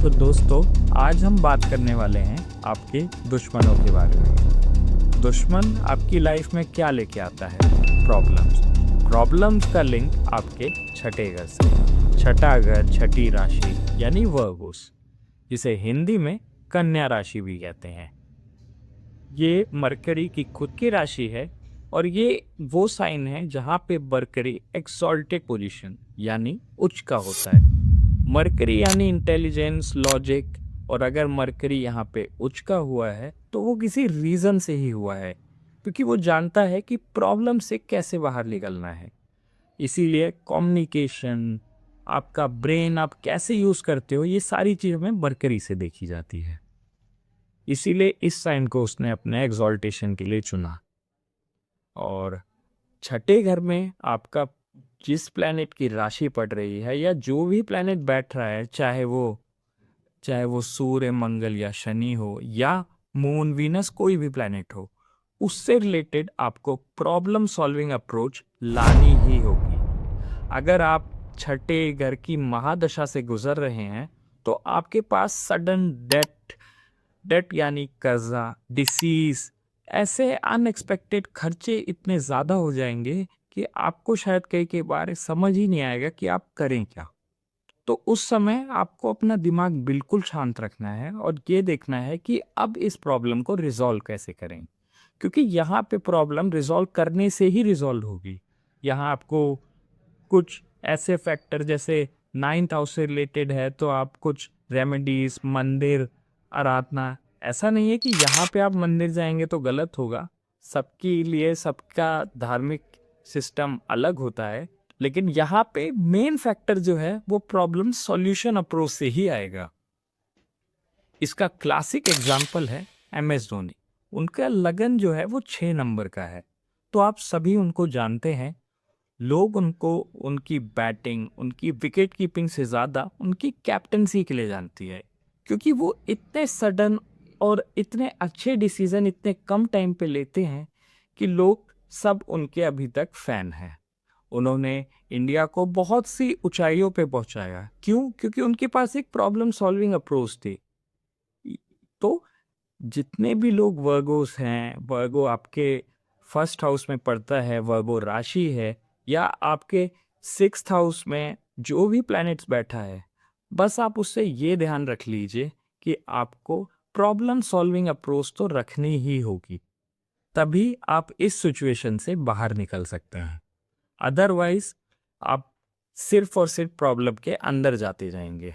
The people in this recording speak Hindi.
तो दोस्तों, आज हम बात करने वाले हैं आपके दुश्मनों के बारे में। दुश्मन आपकी लाइफ में क्या लेके आता है? प्रॉब्लम्स। प्रॉब्लम्स का लिंक आपके छठे घर से। छठा घर, छठी राशि यानी वर्गोस, जिसे हिंदी में कन्या राशि भी कहते हैं। ये मरकरी की खुद की राशि है और ये वो साइन है जहाँ पे मरकरी एक्सॉल्टेड पोजीशन यानी उच्च का होता है। मरकरी यानी इंटेलिजेंस, लॉजिक, और अगर मरकरी यहाँ पे उच्च का हुआ है तो वो किसी रीज़न से ही हुआ है, क्योंकि वो जानता है कि प्रॉब्लम से कैसे बाहर निकलना है। इसीलिए कम्युनिकेशन, आपका ब्रेन आप कैसे यूज़ करते हो, ये सारी चीज़ हमें मरकरी से देखी जाती है। इसीलिए इस साइन को उसने अपने एग्जॉल्टेशन के लिए चुना। और छठे घर में आपका जिस प्लैनेट की राशि पड़ रही है या जो भी प्लैनेट बैठ रहा है, चाहे वो सूर्य, मंगल या शनि हो, या मून, वीनस, कोई भी प्लैनेट हो, उससे रिलेटेड आपको प्रॉब्लम सॉल्विंग अप्रोच लानी ही होगी। अगर आप छठे घर की महादशा से गुजर रहे हैं तो आपके पास सडन डेट डेट यानी कर्जा, डिसीज, ऐसे अनएक्सपेक्टेड खर्चे इतने ज़्यादा हो जाएंगे कि आपको शायद कई बार समझ ही नहीं आएगा कि आप करें क्या। तो उस समय आपको अपना दिमाग बिल्कुल शांत रखना है और ये देखना है कि अब इस प्रॉब्लम को रिजॉल्व कैसे करें, क्योंकि यहाँ पे प्रॉब्लम रिजॉल्व करने से ही रिजॉल्व होगी। यहाँ आपको कुछ ऐसे फैक्टर, जैसे नाइन्थ हाउस से रिलेटेड है तो आप कुछ रेमेडीज, मंदिर, आराधना, ऐसा नहीं है कि यहाँ पे आप मंदिर जाएंगे तो गलत होगा। सबके लिए सबका धार्मिक सिस्टम अलग होता है, लेकिन यहाँ पे मेन फैक्टर जो है वो प्रॉब्लम सॉल्यूशन अप्रोच से ही आएगा। इसका क्लासिक एग्जाम्पल है MS धोनी। उनका लगन जो है वो 6 नंबर का है, तो आप सभी उनको जानते हैं। लोग उनको उनकी बैटिंग, उनकी विकेट कीपिंग से ज़्यादा उनकी कैप्टनसी के लिए जानती है, क्योंकि वो इतने सडन और इतने अच्छे डिसीजन इतने कम टाइम पे लेते हैं कि लोग सब उनके अभी तक फैन हैं। उन्होंने इंडिया को बहुत सी ऊंचाइयों पे पहुंचाया। क्यों? क्योंकि उनके पास एक प्रॉब्लम सॉल्विंग अप्रोच थी। तो जितने भी लोग वर्गोस हैं, वर्गो आपके फर्स्ट हाउस में पड़ता है, वर्गो राशि है, या आपके सिक्स्थ हाउस में जो भी प्लैनेट्स बैठा है, बस आप उससे ये ध्यान रख लीजिए कि आपको प्रॉब्लम सॉल्विंग अप्रोच तो रखनी ही होगी, तभी आप इस सिचुएशन से बाहर निकल सकते हैं। अदरवाइज आप सिर्फ और सिर्फ प्रॉब्लम के अंदर जाते जाएंगे।